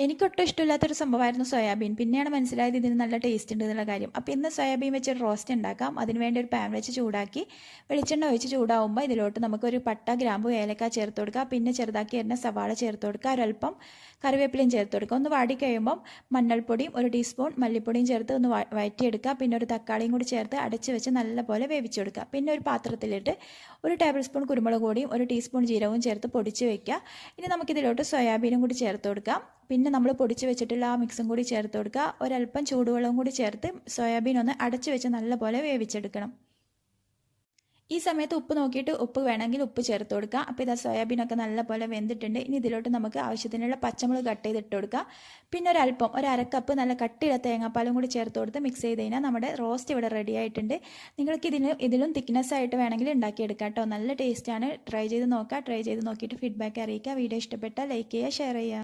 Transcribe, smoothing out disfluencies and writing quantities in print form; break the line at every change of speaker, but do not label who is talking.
എനിക്കൊട്ടും ഇഷ്ടമില്ലാത്തൊരു സംഭവമായിരുന്നു സോയാബീൻ. പിന്നെയാണ് മനസ്സിലായത് ഇതിന് നല്ല ടേസ്റ്റ് ഉണ്ട് എന്നുള്ള കാര്യം. അപ്പോൾ ഇന്ന് സോയാബീൻ വെച്ചൊരു റോസ്റ്റ് ഉണ്ടാക്കാം. അതിനുവേണ്ടി ഒരു പാൻ വെച്ച് ചൂടാക്കി വെളിച്ചെണ്ണ ഒഴിച്ച് ചൂടാവുമ്പോൾ ഇതിലോട്ട് നമുക്കൊരു പട്ട, ഗ്രാമ്പു, ഏലക്ക ചേർത്ത് കൊടുക്കുക. പിന്നെ ചെറുതാക്കി എണ്ണ സവാള ചേർത്ത് കൊടുക്കുക. ഒരല്പം കറിവേപ്പിലയും ചേർത്ത് കൊടുക്കുക. ഒന്ന് വാടി കഴിയുമ്പം മഞ്ഞൾപ്പൊടിയും 1 ടീസ്പൂൺ മല്ലിപ്പൊടിയും ചേർത്ത് ഒന്ന് വഴറ്റിയെടുക്കുക. പിന്നെ ഒരു തക്കാളിയും കൂടി ചേർത്ത് അടച്ച് വെച്ച് നല്ലപോലെ വേവിച്ചെടുക്കുക. പിന്നെ ഒരു പാത്രത്തിലിട്ട് 1 ടേബിൾ സ്പൂൺ കുരുമുളക് പൊടിയും 1 ടീസ്പൂൺ ജീരകവും ചേർത്ത് പൊടിച്ച് വയ്ക്കുക. ഇനി നമുക്കിതിലോട്ട് സോയാബീനും കൂടി ചേർത്ത് കൊടുക്കാം. പിന്നെ നമ്മൾ പൊടിച്ച് വെച്ചിട്ടുള്ള ആ മിക്സും കൂടി ചേർത്ത് കൊടുക്കുക. ഒരല്പം ചൂടുവെള്ളവും കൂടി ചേർത്ത് സോയാബീൻ ഒന്ന് അടച്ച് വെച്ച് നല്ലപോലെ വേവിച്ചെടുക്കണം. ഈ സമയത്ത് ഉപ്പ് നോക്കിയിട്ട് ഉപ്പ് വേണമെങ്കിൽ ഉപ്പ് ചേർത്ത് കൊടുക്കുക. അപ്പോൾ ഇതാ സോയാബീനൊക്കെ നല്ലപോലെ വെന്തിട്ടുണ്ട്. ഇനി ഇതിലോട്ട് നമുക്ക് ആവശ്യത്തിനുള്ള പച്ചമുളക് കട്ട് ചെയ്തിട്ട് കൊടുക്കുക. പിന്നെ ഒരു അരക്കപ്പ് നല്ല കട്ടിയുള്ള തേങ്ങാപ്പാലും കൂടി ചേർത്ത് കൊടുത്ത് മിക്സ് ചെയ്ത് കഴിഞ്ഞാൽ നമ്മുടെ റോസ്റ്റ് ഇവിടെ റെഡി ആയിട്ടുണ്ട്. നിങ്ങൾക്ക് ഇതിലും തിക്നെസ് ആയിട്ട് വേണമെങ്കിൽ ഉണ്ടാക്കിയെടുക്കാം കേട്ടോ. നല്ല ടേസ്റ്റാണ്. ട്രൈ ചെയ്ത് നോക്കുക. ട്രൈ ചെയ്ത് നോക്കിയിട്ട് ഫീഡ്ബാക്ക് അറിയിക്കുക. വീഡിയോ ഇഷ്ടപ്പെട്ടാൽ ലൈക്ക് ചെയ്യുക, ഷെയർ ചെയ്യുക.